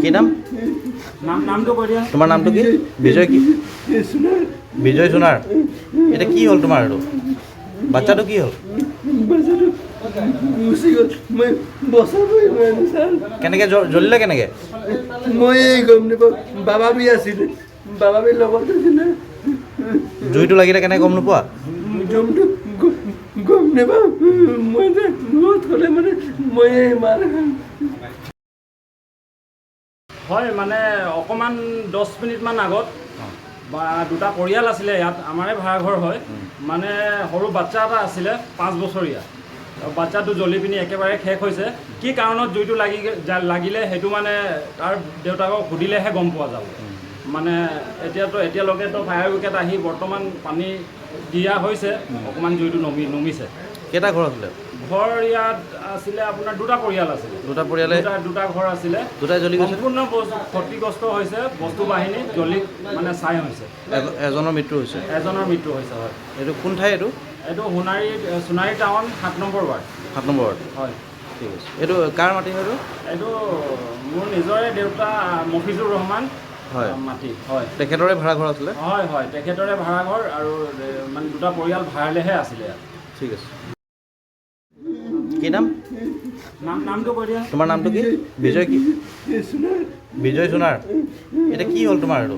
কি নাম? নামটো কৈ দিয়া। তোমাৰ নামটো কি? বিজয় কি? বিজয় সোণাৰ। এটা কি হ'ল তোমাৰ? এইটো বাচ্চাটো কি হ'ল? কেনেকৈ জ্বলিলে কেনেকৈ? মই গম নাপাওঁ। বাবা বি আছিলে, বাবা বি লগত আছিলে। জুইটো লাগিলে কেনেকৈ গম নোপোৱা? জমটো গম নাপাওঁ। মই যে ঘৰত হ'লে মানে মই মাৰ খাম। হয় মানে অকণমান 10 মিনিটমান আগত বা দুটা পৰিয়াল আছিলে ইয়াত, আমাৰে ভাড়াঘৰ হয়। মানে সৰু বাচ্চা এটা আছিলে 5 বছৰীয়া। বাচ্চাটো জ্বলি পিনি একেবাৰে শেষ হৈছে। কি কাৰণত জুইটো লাগিলে সেইটো মানে তাৰ দেউতাকক সুধিলেহে গম পোৱা যাব। মানে এতিয়ালৈকেতো ফায়াৰ ব্ৰিগেড আহি বৰ্তমান পানী দিয়া হৈছে, অকণমান জুইটো নমিছে। কেইটা ঘৰ আছিলে? ঘৰ ইয়াত আছিলে আপোনাৰ দুটা পৰিয়াল আছিলে। দুটা পৰিয়ালে দুটা ঘৰ আছিলে, দুটাই জ্বলি গৈছে। সম্পূৰ্ণ ক্ষতিগ্ৰস্ত হৈছে, বস্তু বাহিনী জ্বলি মানে ছাই হৈছে। এজনৰ মৃত্যু হৈছে। এজনৰ মৃত্যু হৈছে। হয়। এইটো কোন ঠাই? এইটো Sonari town 7 number ward. 7 number ward. হয়, ঠিক আছে। এইটো কাৰ মাটি হয়? এইটো মোৰ নিজৰে দেউতা মফিজুৰ ৰহমান হয় মাটি। হয়, তেখেতৰে ভাড়াঘৰ আছিলে? হয় হয়, তেখেতৰে ভাড়াঘৰ আৰু মানে দুটা পৰিয়াল ভাড়ালেহে আছিলে ইয়াত। ঠিক আছে। কি নাম? নামটো কৈ দিয়া। তোমাৰ নামটো কি? বিজয় কি? বিজয় সোণাৰ। এটা কি হ'ল তোমাৰ? এইটো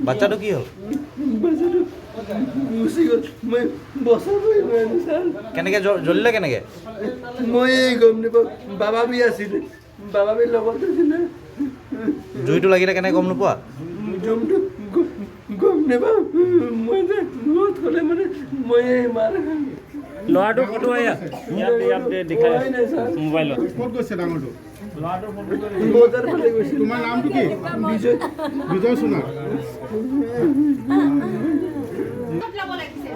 বাচ্চাটো কি হ'ল? কেনেকৈ জ্বলিলে কেনেকৈ? মই গম নাপাওঁ। বাবা বি আছিলে, বাবা বি লগত আছিলে। জুইটো লাগিলে কেনেকৈ গম নোপোৱা? জমটো গম নাপাওঁ। মই যে ঘৰত হ'লে মানে মই মাৰ খাম। ল'ৰাটো ফটো ইয়াত দেখাই মোবাইলত। ক'ত গৈছে ডাঙৰটো? ল'ৰাটোৰ ফটো বজাৰ ফালে গৈছিল। তোমাৰ নামটো কি? বিজয় বিজয় সোণাৰ। ল'ব লাগিছে